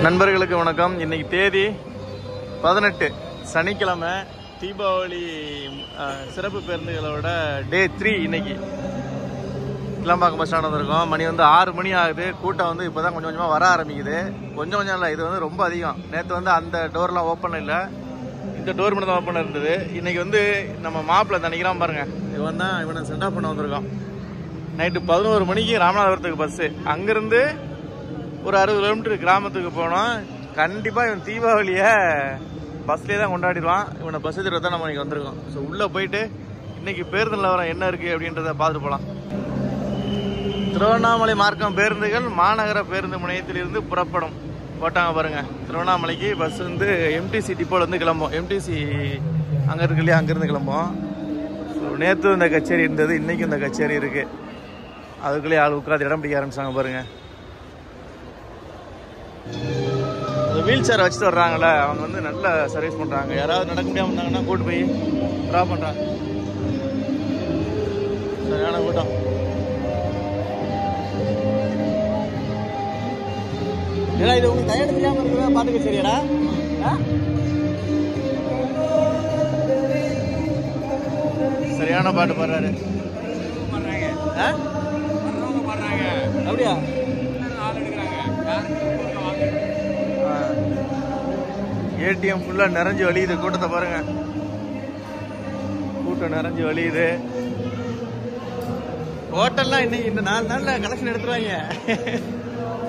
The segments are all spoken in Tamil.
நண்பர்களுக்கு வணக்கம். இன்னைக்கு தேதி 18 சனிக்கிழமை. தீபாவளி சிறப்பு பேருந்துகளோட டே 3. இன்னைக்கு கிளம்பாக்கம் பஸ் ஸ்டாண்ட் வந்திருக்கோம். மணி வந்து 6 மணி ஆகுது. கூட்டம் வந்து இப்போ தான் கொஞ்சம் கொஞ்சமாக வர ஆரம்பிக்குது. கொஞ்சம் இல்லை, இது வந்து ரொம்ப அதிகம். நேற்று வந்து அந்த டோர்லாம் ஓப்பன் இல்லை, இந்த டோர் மட்டும் தான் ஓப்பன் இருந்தது. இன்னைக்கு வந்து நம்ம மாப்பிள்ளை நினைக்கிறான் பாருங்க, இவனை சென்ட் ஆஃப் பண்ண வந்திருக்கோம். நைட்டு 11 மணிக்கு ராமநாதபுரத்துக்கு பஸ்ஸு. அங்கேருந்து ஒரு 60 கிலோமீட்டர் கிராமத்துக்கு போனோம். கண்டிப்பாக இவன் தீபாவளியை பஸ்லேயே தான் கொண்டாடிடுவான். இவனை பஸ் ஏற்றிட்டு தான் நம்ம இன்றைக்கி வந்திருக்கோம். ஸோ உள்ளே போயிட்டு இன்றைக்கி பேருந்து நிலவரம் என்ன இருக்குது அப்படின்றத பார்த்துட்டு போகலாம். திருவண்ணாமலை மார்க்கம் பேருந்துகள் மாநகர பேருந்து முனையத்திலிருந்து புறப்படும் போட்டாங்க பாருங்கள். திருவண்ணாமலைக்கு பஸ் வந்து எம்டிசி டிப்போல வந்து கிளம்போம். எம்டிசி அங்கே இருக்கு இல்லையா, அங்கேருந்து கிளம்போம். ஸோ நேற்று இந்த கச்சேரி இருந்தது, இன்றைக்கும் இந்த கச்சேரி இருக்குது. அதுக்குள்ளேயே ஆள் உட்காந்து இடம் பிடிக்க ஆரம்பிச்சாங்க பாருங்கள். வீல் சேரை வச்சுட்டு வர்றாங்களே, அவங்க வந்து நல்ல சர்வீஸ் பண்ணுறாங்க. யாராவது நடக்க முடியாமல் இருந்தாங்கன்னா கூட்டு போய் ட்ராப் பண்ணுறாங்க. சரியான கூட்டம். ஏன்னா இது உங்களுக்கு டயர்டு தெரியாமல் இருக்கிறதா பாட்டுக்க சரியாடா. சரியான பாட்டு பாடுறாரு. அப்படியா? ஏடிஎம் ஃபுல்லாக நிறைஞ்சு வலியுது. கூட்டத்தை பாருங்க, கூட்டம் நிறைஞ்சு வலியுது. ஹோட்டல்லாம் இன்னைக்கு இந்த 4 நாளில் கலெக்ஷன் எடுத்துருவாங்க.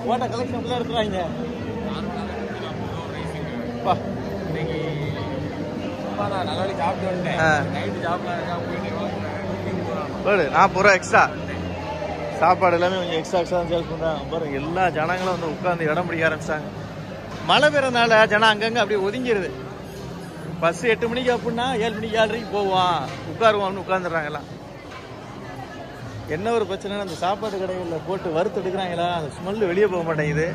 ஹோட்டல் கலெக்ஷன் ஃபுல்லாக எடுத்துருவாங்க. ஒரு 40 ரூபா எக்ஸ்ட்ரா சாப்பாடு எல்லாமே கொஞ்சம் எக்ஸ்ட்ரா தான் சேல்ஸ் பண்ணுறாங்க பாருங்க. எல்லா ஜனங்களும் வந்து உட்காந்து இடம் பிடிக்க ஆரம்பிச்சிட்டாங்க. மழை பெறனால ஜனம் அங்கங்கே அப்படியே ஒதுங்கிடுது. பஸ் 8 மணிக்கு அப்படின்னா 7 மணிக்கு 7:30 போவான், உட்காருவான்னு உட்காந்துடுறாங்கலாம். என்ன ஒரு பிரச்சனைனா, அந்த சாப்பாடு கடைகளில் போட்டு வறுத்து எடுக்கிறாங்களா, அந்த ஸ்மெல்லு வெளியே போக மாட்டேங்குது.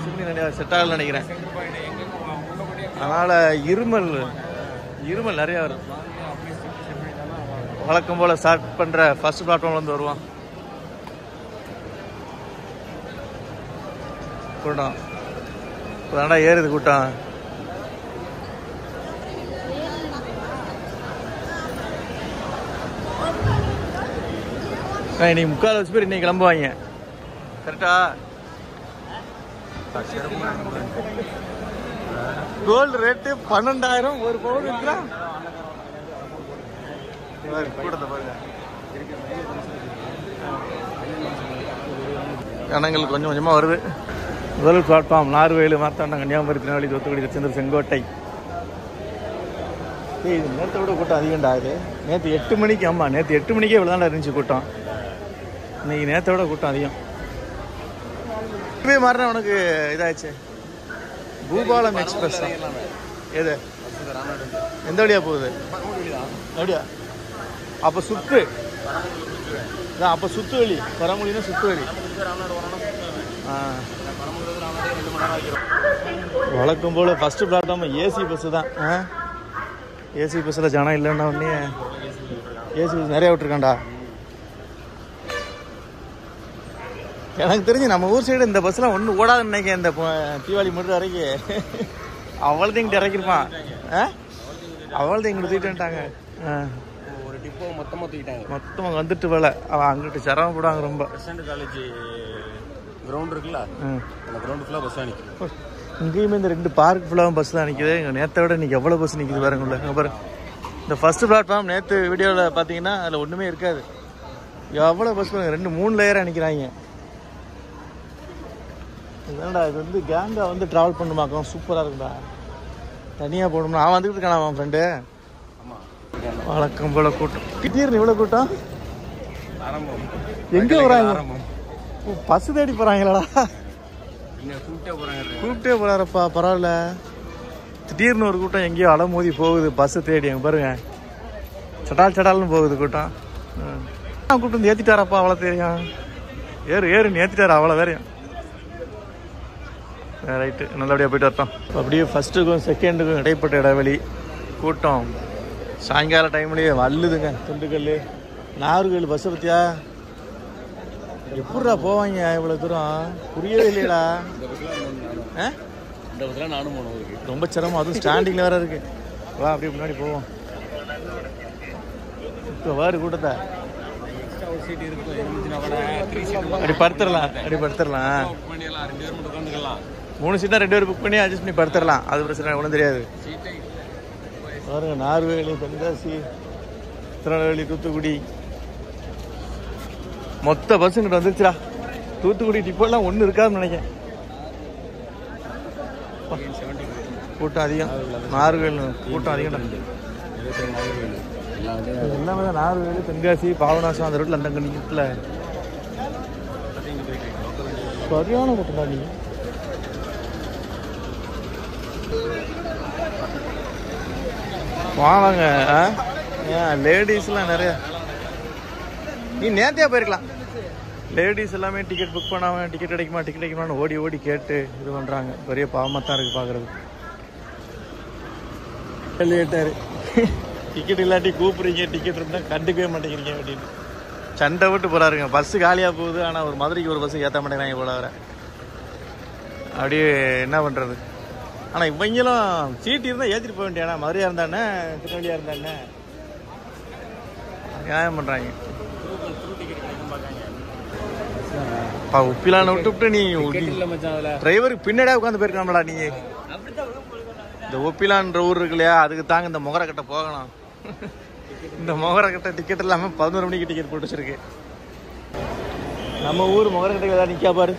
சிம்னி நிறையா செட் ஆகல நினைக்கிறேன். அதனால் இருமல் நிறையா வரும். வழக்கம் போல் ஸ்டார்ட் பண்ணுற ஃபர்ஸ்ட் பிளாட்ஃபார்ம்லேருந்து வருவான். கூட்டம் இப்போ தாண்டா ஏறுது கூட்டம். இன்னைக்கு 3/4 பேர் இன்னைக்கு கிளம்புவாங்க. கரெக்டா? கோல்டு ரேட்டு 12,000 ஒரு பவுன் இருக்குதா? கூட்டத்தை பாருங்க. ஜனங்கள் கொஞ்சம் கொஞ்சமாக வருது. முதல் பிளாட்ஃபார்ம் நார்வேலு, மார்த்தாண்டம், கன்னியாகுமரி, திருநெல்வேலி, தூத்துக்குடி, திருச்செந்தூர், செங்கோட்டை. இது நேற்றை விட கூட்டம் அதிகண்டா. இது நேற்று 8 மணிக்கு, ஆமாம் நேற்று 8 மணிக்கே இவ்வளோ தான் இருந்துச்சு கூட்டம். இன்னைக்கு நேற்றை விட கூட்டம் அதிகம். இப்பவே மாறினா உனக்கு இதாச்சு. பூபாலம் எக்ஸ்பிரஸ் எது எந்த வழியா போகுது? அப்படியா? அப்போ சுத்து அப்போ சுத்து வழி வர முடியும்னா சுத்து வழி. வழக்கம் போல் ஃபஸ்ட்டு பிளாட்ஃபார்ம் ஏசி பஸ்ஸு தான். ஏசி பஸ்ஸில் ஜனம் இல்லைன்னா ஒன்றே ஏசி பஸ் நிறையா விட்டுருக்காண்டா. எனக்கு தெரிஞ்சு நம்ம ஊர் சைடு இந்த பஸ்ஸெலாம் ஒன்றும் ஓடாதுன்னு நினைக்கிறேன். இந்த தீபாவளி முடிற வரைக்கும் அவ்வளோதான் இங்கிட்ட இறக்கிருப்பான். அவ்வளோதான் இங்கிட்ட தூக்கிட்டாங்க. ஒரு டிப்போ மொத்தமாக தூக்கிட்டாங்க. மொத்தமாக வந்துட்டு போல அவன் அங்கிட்டு சிரமப்படுவாங்க ரொம்ப. காலேஜ் கிரவுண்ட் இருக்குல்ல, அந்த கிரவுண்டு ஃபுல்லாக பஸ் தான் நிற்கும். இங்கேயுமே இந்த 2 பார்க் ஃபுல்லாகவும் பஸ் தான் நிற்கிது. எங்கள் நேற்றை விட இன்றைக்கி எவ்வளோ பஸ் நிற்கிது பாருங்கள. அங்கே பாருங்க, இந்த ஃபஸ்ட்டு பிளாட்ஃபார்ம் நேற்று வீடியோவில் பார்த்தீங்கன்னா அதில் ஒன்றுமே இருக்காது. எவ்வளோ பஸ் பாருங்க, 2-3 லேயராக நிற்கிறாங்க. இதுதான்டா, இது வந்து கேங்காக வந்து ட்ராவல் பண்ணுமாக்கம் சூப்பராக இருக்குடா. தனியாக போகணும்னா அவன் வந்துக்கிட்டு இருக்கானா அவன் ஃப்ரெண்டு. வழக்கம் போல் கூட்டம். திடீர்னு இவ்வளோ கூட்டம் எங்கே வராங்க? பஸ் தேடி போகிறாங்களா? கூப்பிட்டே போகிறாரப்பா, பரவாயில்ல. திடீர்னு ஒரு கூட்டம் எங்கேயோ அலமோதி போகுது பஸ்ஸை தேடி. அங்கே பாருங்க, சடால்னு போகுது கூட்டம். கூப்பிட்டு வந்து ஏற்றிட்டாரப்பா, அவ்வளோ தெரியும். ஏறுன்னு ஏற்றிட்டாரு, அவ்வளோ தெரியும். ரைட்டு, நல்லபடியாக போய்ட்டு வரட்டும். அப்படியே ஃபஸ்ட்டுக்கும் செகண்டுக்கும் இடைப்பட்ட இடைவெளி கூட்டம். சாயங்கால டைம்லேயே வல்லுதுங்க. திண்டுக்கல் நாகர்கோவில் பஸ்ஸை பற்றியா எப்படிடா போவாங்க இவ்வளோ தூரம் புரியவே இல்லையடா. இந்த பஸ்ஸில் நானும் போகணும் இருக்கு. ரொம்ப சிரமம், அதுவும் ஸ்டாண்டிங்கில் வேற இருக்கு. வா அப்படியே முன்னாடி போவோம். இப்போ வேறு கூட்டத்தை எக்ஸ்ட்ரா ஒரு சீட் இருக்கும் இருந்துச்சுன்னா கூட 3 சீட் அப்படி படுத்துடலாம். 2 பேர் மட்டும் உட்காந்துக்கலாம். 3 சீட்டாக 2 பேர் புக் பண்ணி அட்ஜஸ்ட் பண்ணி படுத்துடலாம். அது பிரச்சனை ஒன்றும் தெரியாது. பாருங்க, நார்வேலி, தென்காசி, திருநெல்வேலி, தூத்துக்குடி மொத்த பஸ் இங்கிட்ட வந்துருச்சுடா. தூத்துக்குடி டிப்போலாம் ஒன்றும் இருக்காதுன்னு நினைக்கிறேன். கூட்டம் அதிகம். நார்வேல் கூட்டம் அதிகம். எல்லாமே தான் நார்வேலி, தென்காசி, பாபநாசம் அந்த ரோட்டில் அந்த கணிக்கத்தில் சரியான கூட்டம் தான். நீங்கள் வாங்க. ஏன் லேடிஸ்லாம் நிறைய, நீ நேர்த்தியாக போயிருக்கலாம். லேடிஸ் எல்லாமே டிக்கெட் புக் பண்ணாமல் டிக்கெட் கிடைக்குமான்னு ஓடி ஓடி கேட்டு இது பண்ணுறாங்க. பெரிய பாவமாக தான் இருக்குது பார்க்குறது. லேட்டாரு டிக்கெட் இல்லாட்டி கூப்பிட்றீங்க, டிக்கெட் இருந்தால் கண்டுக்கவே மாட்டேங்கிறீங்க அப்படின்னு சண்டை விட்டு போகிறாருங்க. பஸ்ஸு காலியாக போகுது, ஆனால் ஒரு மதுரைக்கு ஒரு பஸ்ஸு ஏற்ற மாட்டேங்கிறாங்க போல வர. அப்படியே என்ன பண்ணுறது. ஆனால் இவங்களும் சீட்டு இருந்தால் ஏற்றிட்டு போக வேண்டியானா, மதுரையாக இருந்தானே திருநெல்வேலியாக இருந்தானே நியாயம் பண்ணுறாங்க. உப்பிலான விட்டு நீ டிரைவருக்கு பின்னாடியே உட்காந்து போயிருக்கலாம்டா. நீ இந்த ஒப்பிலான்ற ஊர் இருக்கு இல்லையா, அதுக்கு தாங்க இந்த முகரக்கட்டை போகணும். இந்த முகரக்கட்டை டிக்கெட் இல்லாமல் 11 மணிக்கு டிக்கெட் போட்டு வச்சிருக்கு. நம்ம ஊர் முகரக்கட்டைக்கு ஏதாவது நிற்கா பாரு.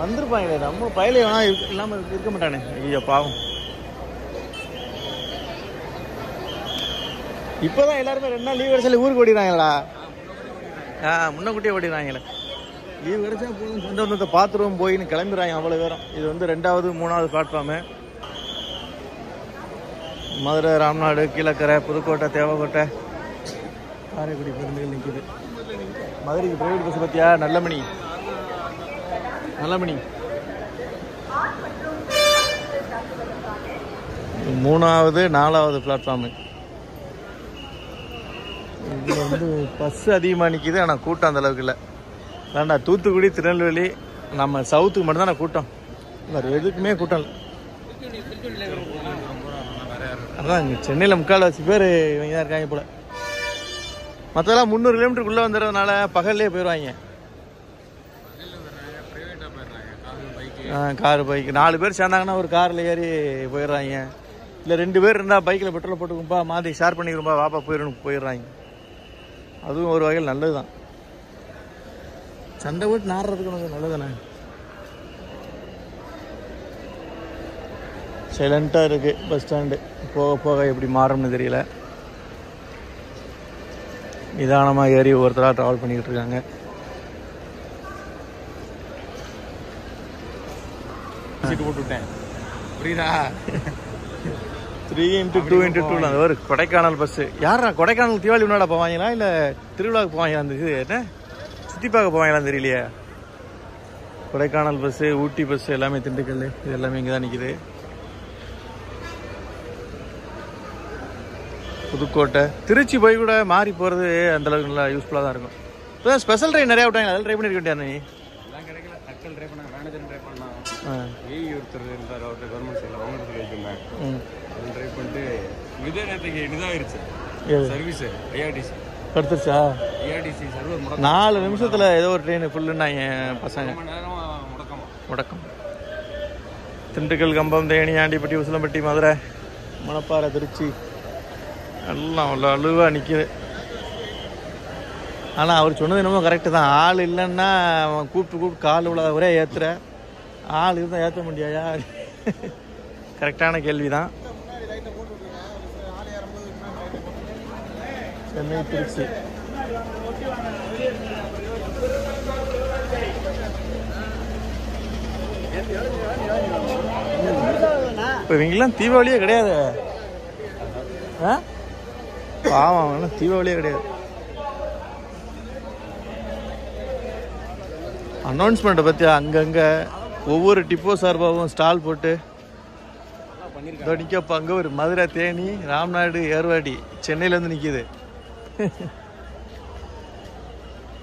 வந்திருப்பாங்களே, நம்ம பயில வேணா இல்லாமல் இருக்க மாட்டானே. ஐயோ பாவம். இப்போதான் எல்லாருமே 2 நாள் லீவ் கிடைச்சாலே ஊருக்கு ஓடிடுறாங்களா? முன்னக்கூட்டியே ஓடிடுறாங்களே. லீவ் கிடைச்சா போதும், சொந்த பந்தத்தை பார்த்துருவோம் போயின்னு கிளம்பிடுறாங்க அவ்வளோ பேரும். இது வந்து 2வது 3வது பிளாட்ஃபார்மு. மதுரை, ராம்நாடு, கீழக்கரை, புதுக்கோட்டை, தேவக்கோட்டை, காரைக்குடி பேருந்துகள் நிற்கிது. மதுரைக்கு பிரைவேட் பஸ் பார்த்தியா? நல்லமணி 3வது 4வது பிளாட்ஃபார்மு. இது வந்து பஸ் அதிகமாக நிற்கிது, ஆனால் கூட்டம் அந்த அளவுக்கு இல்லை. வேண்டா, தூத்துக்குடி, திருநெல்வேலி, நம்ம சவுத்துக்கு மட்டும்தான் கூட்டம், வேறு எதுக்குமே கூட்டம் இல்லை. அதான் இங்கே சென்னையில் 3/4 பேர் இவங்க தான் இருக்காங்க போல. மற்றெல்லாம் 300 கிலோமீட்டருக்குள்ளே வந்துடுறதுனால பகல்லே போயிடுவாங்க. காரு, பைக்கு 4 பேர் சேர்ந்தாங்கன்னா ஒரு காரில் ஏறி போயிடுறாங்க. இல்லை 2 பேர் இருந்தால் பைக்கில் பெட்ரோல் போட்டுக்கும்பா, மாற்றி ஷேர் பண்ணிக்கிறோம்பா, வாப்பா போயிடுறாங்க. அதுவும் ஒரு வகையில் நல்லது தான். சண்டை போட்டு நாடுறதுக்கு உனக்கு நல்லது தானே. சைலண்ட்டாக இருக்குது பஸ் ஸ்டாண்டு. போக போக எப்படி மாறும்னு தெரியல. நிதானமாக ஏறி ஒருத்தராக ட்ராவல் பண்ணிக்கிட்டு இருக்காங்க. சீட்டு போட்டு விட்டேன், புரியுதா? 3x2x2 அது ஒரு கொடைக்கானல் பஸ்ஸு. யாரா கொடைக்கானல் தீபாவளி முன்னாடி போவாங்களா இல்லை திருவிழாவுக்கு போவாங்களா? அந்த இது என்ன சுற்றி பார்க்க போவாங்களான்னு தெரியலையே. கொடைக்கானல் பஸ்ஸு, ஊட்டி பஸ்ஸு எல்லாமே, திண்டுக்கல் இது எல்லாமே இங்கே தான் நிற்கிது. புதுக்கோட்டை, திருச்சி போய் கூட மாறி போகிறது அந்தளவுக்கு நல்லா யூஸ்ஃபுல்லாக தான் இருக்கும். இப்போ ஸ்பெஷல் ட்ரெயின் நிறையா விட்டாங்க, அதெல்லாம் ட்ரை பண்ணிருக்க வேண்டியா? நீ எல்லாம் கிடைக்கல. டக்கல் ட்ரை பண்ணாங்க, மேனேஜர் ட்ரை பண்ணாங்க. ஒருத்தர் இருந்தார், அவர்கிட்ட கவர்மெண்ட் சைடில் அவங்க சொல்லி வச்சுருந்தேன். அது ட்ரை பண்ணிட்டு இதே நேரத்துக்கு இதாகிருச்சு சர்வீஸு. ஐஆர்டிசி படுத்துருச்சா? ஐஆர்டிசி சர்வர் 4 நிமிஷத்தில் ஏதோ ஒரு ட்ரெயின் ஃபுல்லுன்னாங்க பசங்க. முடக்கம். திண்டுக்கல், கம்பம், தேனி, ஆண்டிப்பட்டி, உசிலம்பட்டி, மதுரை, மணப்பாறை, திருச்சி எல்லாம் அவ்வளோ அழுவாக நிற்கிது. ஆனால் அவர் சொன்னது என்னமோ கரெக்டு தான். ஆள் இல்லைன்னா அவன் கூப்பிட்டு கால் விழாத ஒரே ஏற்றுற. ஆள் இருந்தால் ஏற்ற முடியாயா? கரெக்டான கேள்வி தான். சென்னை, திருச்சி இப்போ இவங்கெல்லாம் தீபாவளியே கிடையாது. பாவம், தீபாவளியே கிடையாது. அனௌன்ஸ்மெண்ட்டை பற்றி அங்கங்கே ஒவ்வொரு டிப்போ சார்பாகவும் ஸ்டால் போட்டு நிற்கப்போ. அங்கே ஒரு மதுரை, தேனி, ராம்நாடு, ஏர்வாடி, சென்னையிலேருந்து நிற்கிது.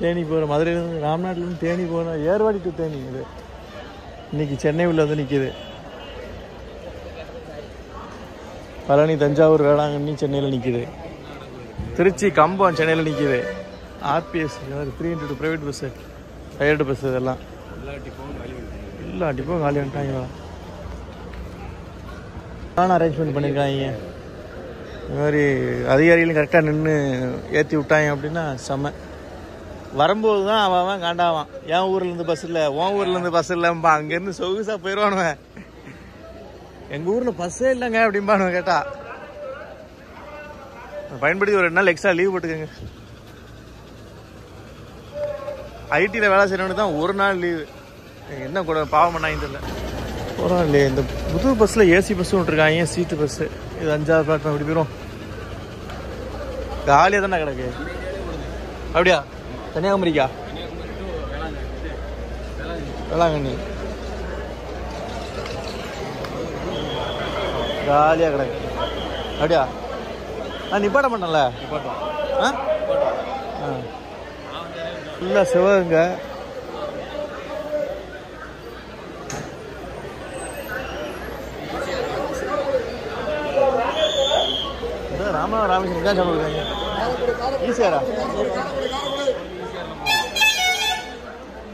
தேனி போகிறோம். மதுரையிலேருந்து ராம்நாட்லேருந்து தேனி போகிறோம். ஏர்வாடி டு தேனி இது. இன்றைக்கி சென்னை உள்ள வந்து நிற்கிது. பழனி, தஞ்சாவூர், வேளாங்கண்ணி சென்னையில் நிற்கிது. திருச்சி, கம்பம் சென்னையில் நிற்கிது. RPS 3x2 private bus, tired bus இதெல்லாம் எல்லா டிப்போவும் காலி வந்துட்டாங்க. அரேஞ்ச்மெண்ட் பண்ணியிருக்காங்க. இந்த மாதிரி அதிகாரிகளும் கரெக்டாக நின்று ஏற்றி விட்டாங்க அப்படின்னா செம்ம. வரும்போது தான் அவன் காண்டாவான், என் ஊர்லேருந்து பஸ் இல்லை, உன் ஊர்லேருந்து பஸ் இல்லைம்பா. அங்கேருந்து சொகுசாக போயிடுவானுவேன். எங்கள் ஊரில் பஸ்ஸே இல்லைங்க அப்படிம்பானுவேன். கேட்டா பயன்படுத்தி ஒரு 2 நாள் எக்ஸ்ட்ரா லீவ் போட்டுக்கோங்க. ஐடியில் வேலை செய்யணுன்னு தான் 1 நாள் லீவு. என்ன கூட பாவம் பண்ணாங்க தெரியல. போகிறோம் இல்லையே. இந்த புது பஸ்ஸில் ஏசி பஸ்ஸும் விட்டுருக்காங்க, சீட்டு பஸ்ஸு. இது 5வது பிளாட்ஃபார்ம். எப்படி போயிடும்? காலியாக தானே கிடக்கு. அப்படியா? கன்னியாகுமரிக்கா? வேளாங்கண்ணி காலியாக கிடக்கு. அப்படியா? நான் நிப்பாட்ட மாட்டேன்ல. ஃபுல்லாக சிவகங்கை. ராமேஸ்வரம் தான் சொல்லுங்க. ஈஸியாரா?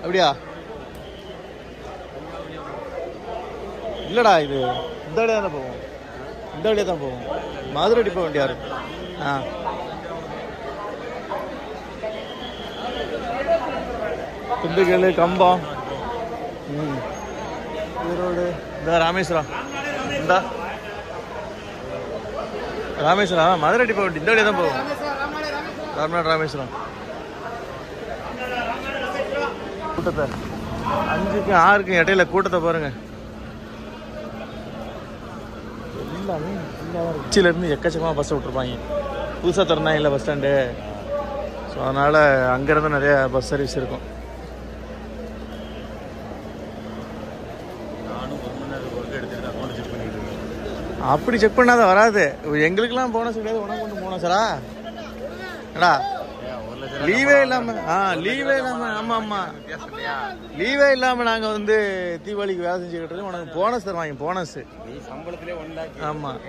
அப்படியா? இல்லைடா, இது இந்த வழியாக தானே போவோம். இந்த வழியாக தான் போவோம். மதுரை டிப்போ வண்டியா இருக்கு. திண்டுக்கல், கம்பம், ஈரோடு, இந்த ராமேஸ்வரம். இந்த ராமேஸ்வரம் மதுரை டிப்போ வண்டி இந்த வழியாக தான் போவோம். ராம்நாத், ராமேஸ்வரம். கூட்டத்தை 5க்கும் 6க்கும் இடையில கூட்டத்தை பாருங்க. எல்லாமே திருச்சியிலேருந்து எக்கச்சக்கமாக பஸ்ஸை விட்டுருப்பாங்க. புதுசாக திறந்தாங்க இல்லை பஸ் ஸ்டாண்டு. ஸோ அதனால் அங்கேருந்து நிறைய பஸ் சர்வீஸ் இருக்கும். அப்படி செக் பண்ணாதான் வராது. எங்களுக்கெல்லாம் போனஸ் கிடையாது, உனக்கு கொண்டு போனஸரா ஏடா? லீவே இல்லாமல் லீவே இல்லாமல் ஆமாம் லீவே இல்லாமல் நாங்கள் வந்து தீபாவளிக்கு வேலை செஞ்சுக்கிட்டு இருக்கோம். உனக்கு போனஸ் தருவாங்க. போனஸ் சம்பளத்திலே 1 லாக். ஆமாம்.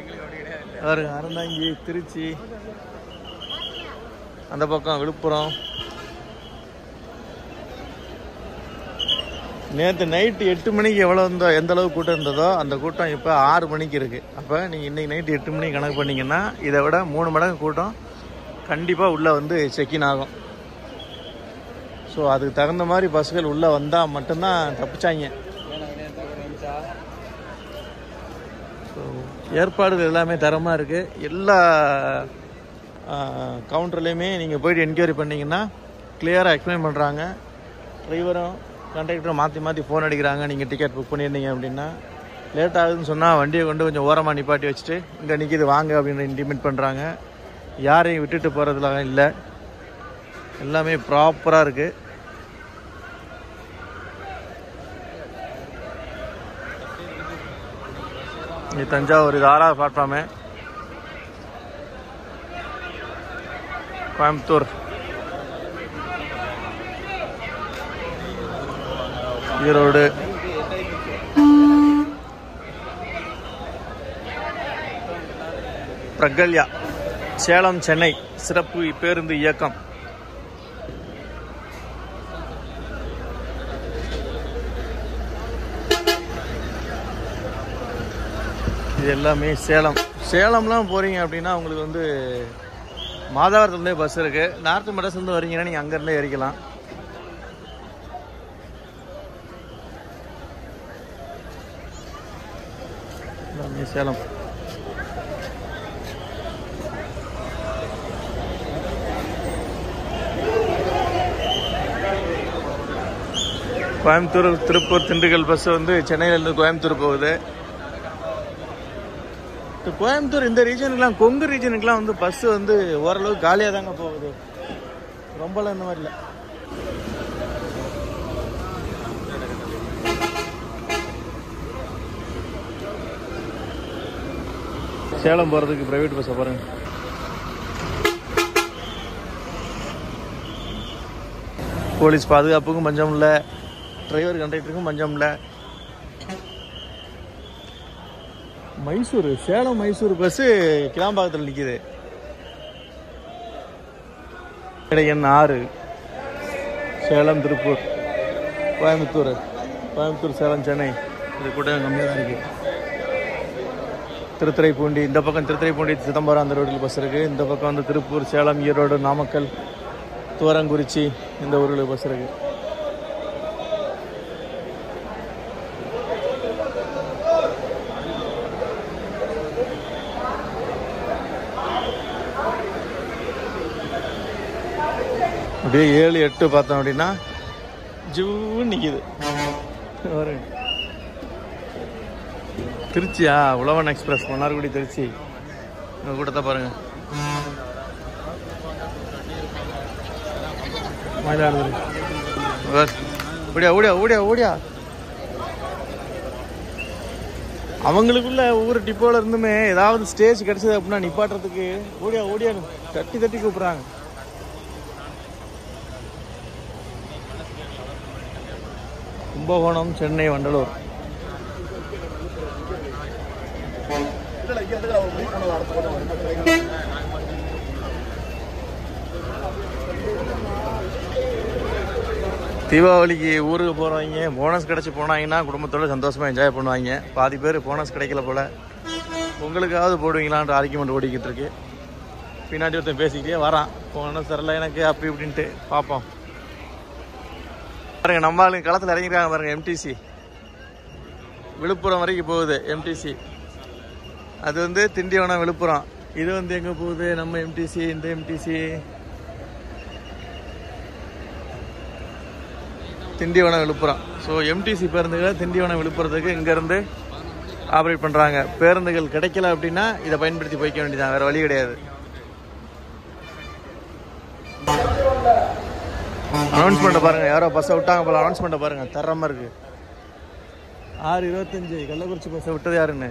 அறந்தாங்கி, திருச்சி, அந்த பக்கம் விழுப்புரம். நேற்று நைட்டு 8 மணிக்கு எவ்வளோ இருந்தோ, எந்த அளவு கூட்டம் இருந்ததோ அந்த கூட்டம் இப்போ 6 மணிக்கு இருக்குது. அப்போ நீங்கள் இன்றைக்கி நைட்டு 8 மணிக்கு கணக்கு பண்ணிங்கன்னா இதை விட 3 மடங்கு கூட்டம் கண்டிப்பாக உள்ளே வந்து செக்கின் ஆகும். ஸோ அதுக்கு தகுந்த மாதிரி பஸ்ஸுகள் உள்ளே வந்தால் மட்டும்தான் தப்பிச்சாங்க. ஸோ ஏற்பாடுகள் எல்லாமே தரமாக இருக்குது. எல்லா கவுண்டர்லேயுமே நீங்கள் போய்ட்டு என்கொயரி பண்ணிங்கன்னா கிளியராக எக்ஸ்பிளைன் பண்ணுறாங்க. டிரைவரும் கண்டக்டரும் மாற்றி மாற்றி ஃபோன் அடிக்கிறாங்க. நீங்கள் டிக்கெட் புக் பண்ணியிருந்தீங்க அப்படின்னா லேட் ஆகுதுன்னு சொன்னால் வண்டியை கொண்டு கொஞ்சம் ஓரமாக நிப்பாட்டி வச்சுட்டு இங்கே நிற்கிது வாங்க அப்படின்னு இன்டிமேட் பண்ணுறாங்க. யாரையும் விட்டுட்டு போகிறதுலாம் இல்லை. எல்லாமே ப்ராப்பராக இருக்குது. இது தஞ்சாவூர். இது 6வது பிளாட்ஃபார்மு. கோயம்புத்தூர், ஈரோடு, பிரகல்யா, சேலம், சென்னை சிறப்பு பேருந்து இயக்கம். இது எல்லாமே சேலம். சேலம்லாம் போகிறீங்க அப்படின்னா உங்களுக்கு வந்து மாதவரத்துலேருந்தே பஸ் இருக்குது. நார்த்து மெட்ராஸ்லேருந்து வரீங்கன்னா நீங்கள் அங்கேருந்தே ஏறிக்கலாம். எல்லாமே சேலம். கோயம்புத்தூர், திருப்பூர், திண்டுக்கல் பஸ் வந்து சென்னையிலேருந்து கோயம்புத்தூர் போகுது. கோயம்புத்தூர் இந்த ரீஜனுக்குலாம், கொங்கு ரீஜனுக்குலாம் வந்து பஸ் வந்து ஓரளவு காலியாக தாங்க போகுது. ரொம்பலாம் இந்த மாதிரி இல்லை. சேலம் போகிறதுக்கு ப்ரைவேட் பஸ்ஸை பாருங்க. போலீஸ் பாதுகாப்புக்கும் பஞ்சம் இல்லை, டிரைவர் கண்டக்டருக்கும் பஞ்சம் இல்லை. மைசூர், சேலம் மைசூர் பஸ்ஸு கிளாம்பாக்கத்தில் நிற்கிது. எண் 6 சேலம் திருப்பூர் கோயம்புத்தூர், சேலம் சென்னை, இது கூட கம்மியாக தான் இருக்குது. திருத்துறைப்பூண்டி, இந்த பக்கம் திருத்துறைப்பூண்டி சிதம்பரம் அந்த ரோட்டில் பஸ் இருக்குது. இந்த பக்கம் வந்து திருப்பூர், சேலம், ஈரோடு, நாமக்கல், துவரங்குறிச்சி இந்த ஊர்களுக்கு பஸ் இருக்குது. அப்படியே 7, 8 பார்த்தோம் அப்படின்னா ஜூன்னு நிற்கிது. திருச்சியா, உழவன் எக்ஸ்பிரஸ் மன்னார்குடி திருச்சி, உங்கள் கூட்டத்தை பாருங்க. மயிலாடுதுறை, ஓடியா ஓடியா ஓடியா ஓடியா. அவங்களுக்குள்ள ஒவ்வொரு டிப்போல இருந்துமே ஏதாவது ஸ்டேஜ் கிடைச்சது அப்படின்னா நிப்பாட்டுறதுக்கு ஓடியா ஓடியான்னு தட்டி தட்டி கூப்பிட்றாங்க. கும்பகோணம், சென்னை, வண்டலூர். தீபாவளிக்கு ஊருக்கு போகிறவங்க போனஸ் கிடச்சி போனாங்கன்னா குடும்பத்தோடு சந்தோஷமாக என்ஜாய் பண்ணுவாங்க. பாதி பேர் போனஸ் கிடைக்கல போல், உங்களுக்காவது போடுவீங்களான்ற ஆர்கியூமெண்ட் ஓடிக்கிட்டு இருக்கு. பின்னாடி ஒருத்தன் பேசிக்கிட்டே வரான், போனஸ் தரல எனக்கு அப்படி இப்படின்ட்டு. பார்ப்போம் பாருங்க, நம்ம ஆளுங்க களத்தில் இறங்கிருக்காங்க பாருங்க. எம்டிசி விழுப்புரம் வரைக்கும் போகுது. எம்டிசி அது வந்து திண்டிவனம் விழுப்புரம். இது வந்து எங்கே போகுது நம்ம எம்டிசி? இந்த எம்டிசி திண்டிவனம் விழுப்புரம். ஸோ எம்டிசி பேருந்துகளை திண்டிவனம் விழுப்புரத்துக்கு இங்கேருந்து ஆப்ரேட் பண்ணுறாங்க. பேருந்துகள் கிடைக்கல அப்படின்னா இதை பயன்படுத்தி போய்க்க வேண்டியதான், வேறு வழி கிடையாது. அனௌன்ஸ்மெண்ட்டை பாருங்கள், யாரோ பஸ்ஸை விட்டாங்க போல. அனௌன்ஸ்மெண்ட்டை பாருங்கள், தரமாக இருக்குது. 6:25 கள்ளக்குறிச்சி பஸ்ஸை விட்டது யாருன்னு.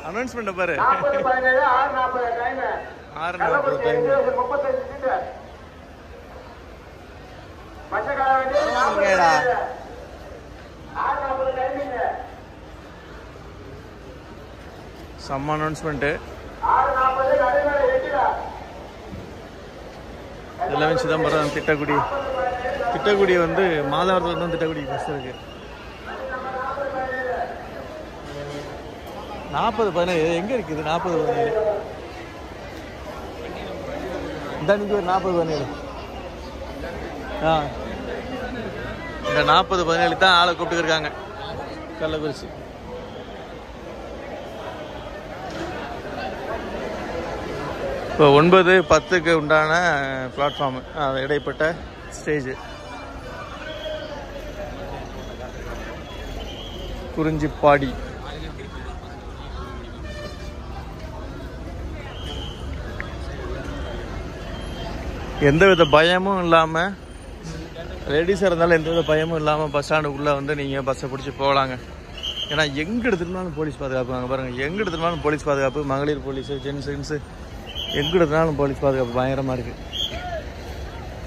அனௌன்ஸ்மெண்ட் பாரு. 40-17 6:40 டைம். 6:40 டைம். 35 சீட். மச்சகால வேண்டிய 6:40 டைமிங். சம்ம அனௌன்ஸ்மெண்ட். 6:40 நடைமேல ஏத்திடா. எல்லாமே சிதம்பரம், திட்டக்குடி வந்து மாதவரத்துல தான் திட்டக்குடி பஸ் இருக்கு. 40-17 எங்கே இருக்குது? 40-17 இந்த நீங்கள் ஒரு 40-17. இந்த 40-17 தான் ஆளை கூப்பிட்டுருக்காங்க கள்ளக்குறிச்சி. இப்போ 9-10க்கு உண்டான பிளாட்ஃபார்மு, இடைப்பட்ட ஸ்டேஜ். குறிஞ்சிப்பாடி. எந்தவித பயமும் இல்லாமல், லேடிஸாக இருந்தாலும் எந்தவித பயமும் இல்லாமல் பஸ் ஸ்டாண்டுக்குள்ளே வந்து நீங்கள் பஸ்ஸை பிடிச்சி போகலாங்க. ஏன்னா எங்கே எடுத்துகிட்டாலும் போலீஸ் பாதுகாப்பு. அங்கே பாருங்கள், எங்கே எடுத்துகிட்டாலும் போலீஸ் பாதுகாப்பு. மகளிர் போலீஸு, ஜென்ஸு எங்கே எடுத்துனாலும் போலீஸ் பாதுகாப்பு பயங்கரமாக இருக்குது.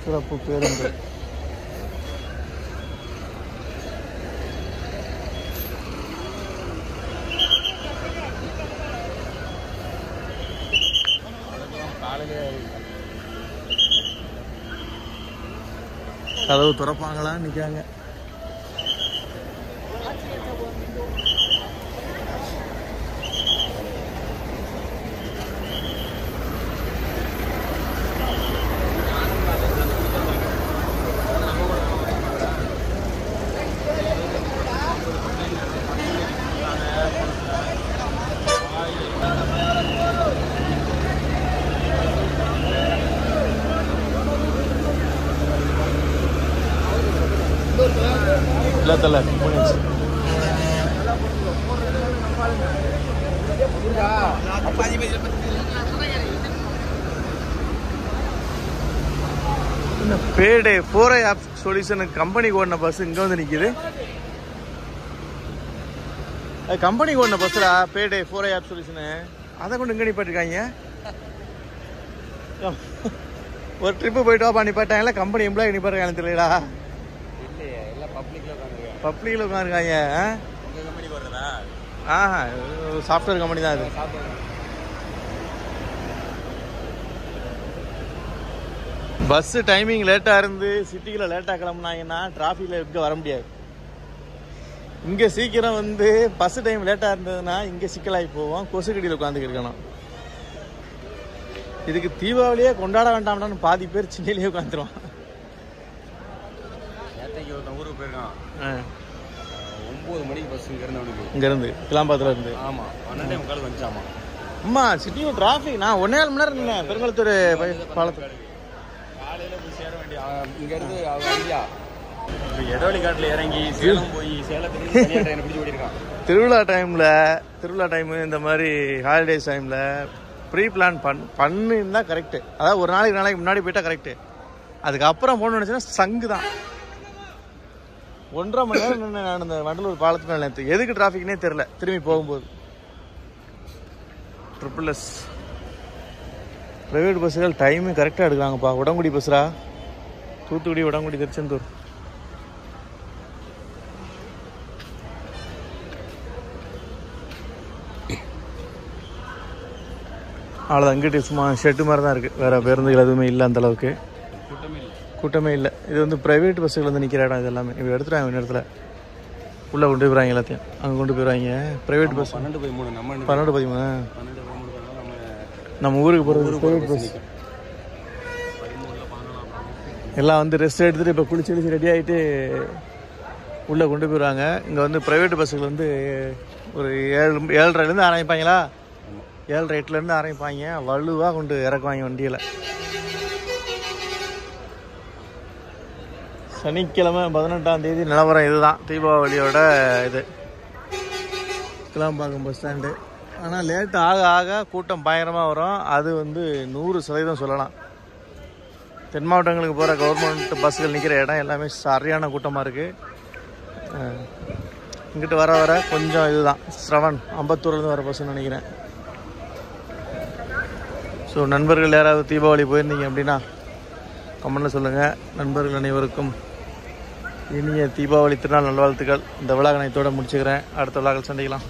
சிறப்பு பேருந்து. கதவு திறப்பாங்களான்னு நிற்காங்க. இல்லை தலை பேடே 4i ஆப் சொல்யூஷனுக்கு கம்பெனிக்கு ஓடின பஸ் இங்கே வந்து நிற்கிது. அது கம்பெனிக்கு ஓடின பஸ்ஸா பேடே 4i ஆப் சொல்யூஷனு, அதை கொண்டு இங்கே நிப்பாட்டிருக்காங்க. ஒரு ட்ரிப்பு போயிட்டு வாப்பா நிப்பாட்டாங்களா, கம்பெனி எம்ப்ளாயி நிப்பாட்டுறாங்க தெரியலடா. பப்ளிக்கில் உட்காந்துருக்காங்க. சாஃப்ட்வேர் கம்பெனி தான் அது. பஸ்ஸு டைமிங் லேட்டாக இருந்து சிட்டியில் லேட்டாக கிளம்புனாங்கன்னா டிராஃபிக்கில் இருக்க வர முடியாது. இங்கே சீக்கிரம் வந்து பஸ்ஸு டைம் லேட்டாக இருந்ததுன்னா இங்கே சிக்கலாகி போவோம், கொசுக்கடியில் உட்காந்துக்கிருக்கணும். இதுக்கு தீபாவளியே கொண்டாட வேண்டாம்டான்னு பாதி பேர் சின்னையிலேயே உட்காந்துருவான். ஊருக்கு போயிருக்கான் 9 மணிக்கு பஸ் இங்கேருந்து கிளாம்பாத்தில் இருந்து. ஆமாம் 12:45 வந்துச்சாமா. அம்மா சிட்டியும் டிராஃபிக். நான் 1.5 மணி நேரம் இருந்தேன் பெருங்குளத்தூர் பாலத்துக்கு. காலையில் போய் சேர வேண்டிய இங்கேருந்து ஐயா எடவழி காட்டில் இறங்கி சேலம் போய் சேலத்துக்கு ட்ரெயினை பிடிச்சி ஓடிருக்கான். திருவிழா டைமு இந்த மாதிரி ஹாலிடேஸ் டைமில் ப்ரீ பிளான் பண்ணிருந்தா கரெக்டு. அதாவது ஒரு நாளைக்கு முன்னாடி போயிட்டா கரெக்டு. அதுக்கப்புறம் போகணும்னு நினச்சின்னா சங்கு தான். 1.5 மணி நேரம் நின்று நான் இந்த வண்டலூர் பாலத்து மேலே நேற்று. எதுக்கு டிராஃபிக்னே தெரில திரும்பி போகும்போது. ட்ரிபிள்எஸ் ப்ரைவேட் பஸ்ஸுகள் டைமு கரெக்டாக எடுக்கிறாங்கப்பா. உடங்குடி பஸ்ஸா, தூத்துக்குடி, உடங்குடி, திருச்செந்தூர். அவ்வளோதான். அங்கிட்டு சும்மா ஷெட்டு மாதிரி தான் இருக்குது, வேறு பேருந்துகள் எதுவுமே இல்லை அந்தளவுக்கு. கூட்டமே இல்லை. இது வந்து ப்ரைவேட் பஸ்ஸுகள் வந்து நிற்கிற இடம். இது எல்லாமே இப்போ எடுத்துட்டாங்க இந்த இடத்துல. உள்ளே கொண்டு போயிடுவாங்க, எல்லாத்தையும் அங்கே கொண்டு போயிடுவாங்க. ப்ரைவேட் பஸ் 12:13 நம்ம ஊருக்கு போகிறது ப்ரைவேட் பஸ். எல்லாம் வந்து ரெஸ்ட் எடுத்துகிட்டு இப்போ குளிச்சு ரெடி ஆகிட்டு உள்ளே கொண்டு போயிடுவாங்க. இங்கே வந்து ப்ரைவேட் பஸ்ஸுகள் வந்து ஒரு 7:30லேருந்து ஆரம்பிப்பாங்களா, 7:08லேருந்து ஆரம்பிப்பாங்க. வலுவாக கொண்டு இறக்குவாங்க வண்டியில். சனிக்கிழமை 18ஆம் தேதி நிலவரம் இதுதான். தீபாவளியோட இது கிளாம்பாக்கம் பஸ் ஸ்டாண்டு. ஆனால் லேட்டு ஆக ஆக கூட்டம் பயங்கரமாக வரும். அது வந்து 100% சொல்லலாம். தென் மாவட்டங்களுக்கு போகிற கவர்மெண்ட் பஸ்ஸுகள் நிற்கிற இடம் எல்லாமே சரியான கூட்டமாக இருக்குது. இங்கிட்டு வர கொஞ்சம் இதுதான். ஸ்ரவன் அம்பத்தூர்லேருந்து வர பஸ்ஸுன்னு நினைக்கிறேன். ஸோ நண்பர்கள் யாராவது தீபாவளி போயிருந்தீங்க அப்படின்னா கமெண்ட்டில் சொல்லுங்கள். நண்பர்கள் அனைவருக்கும் இனிய தீபாவளி திருநாள் நல்வாழ்த்துக்கள். இந்த விழாக்கணையத்தோடு முடிச்சுக்கிறேன். அடுத்த விழாக்கள் சந்திக்கலாம்.